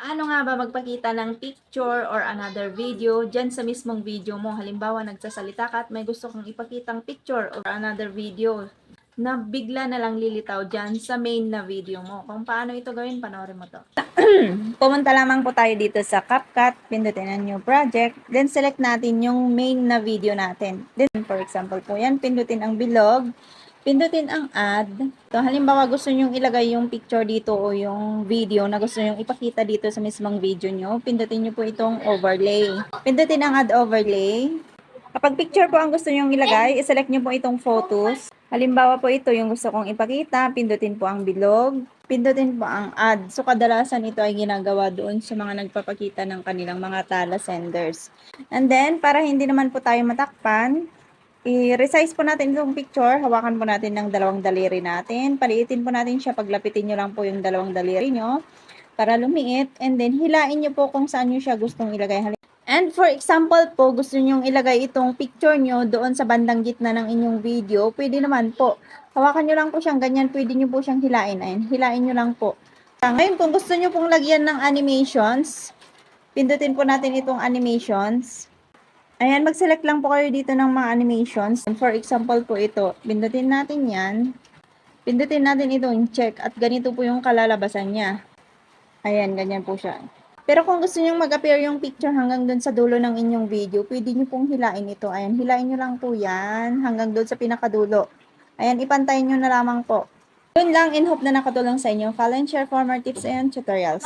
Paano nga ba magpakita ng picture or another video dyan sa mismong video mo? Halimbawa, nagsasalita ka at may gusto kang ipakitang picture or another video na bigla na lang lilitaw dyan sa main na video mo. Kung paano ito gawin, panoorin mo to. Pumunta lamang po tayo dito sa CapCut, pindutin ang new project, then select natin yung main na video natin. Then, for example po yan, pindutin ang bilog, pindutin ang add. So, halimbawa gusto nyong ilagay yung picture dito o yung video na gusto nyong ipakita dito sa mismong video nyo, pindutin nyo po itong overlay. Pindutin ang add overlay. Kapag picture po ang gusto nyong ilagay, iselect nyo po itong photos. Halimbawa po ito yung gusto kong ipakita, pindutin po ang bilog, pindutin po ang add. So, kadalasan ito ay ginagawa doon sa mga nagpapakita ng kanilang mga tala senders. And then, para hindi naman po tayo matakpan, i-resize po natin itong picture. Hawakan po natin ng dalawang daliri natin. Paliitin po natin siya. Paglapitin nyo lang po yung dalawang daliri nyo para lumiit. And then, hilain nyo po kung saan nyo siya gustong ilagay. And for example po, gusto nyo ilagay itong picture nyo doon sa bandang gitna ng inyong video. Pwede naman po. Hawakan nyo lang po siyang ganyan. Pwede nyo po siyang hilain. Ayan, hilain nyo lang po. Ngayon, kung gusto nyo pong lagyan ng animations, pindutin po natin itong animations. Ayan, mag-select lang po kayo dito ng mga animations. For example po ito, pindutin natin yan. Pindutin natin itong check at ganito po yung kalalabasan niya. Ayan, ganyan po siya. Pero kung gusto nyo mag-appear yung picture hanggang doon sa dulo ng inyong video, pwede nyo pong hilain ito. Ayan, hilain nyo lang po yan hanggang doon sa pinakadulo. Ayan, ipantayin nyo na lamang po. Yun lang, in hope na nakatulong sa inyo. Follow and share for more tips and tutorials.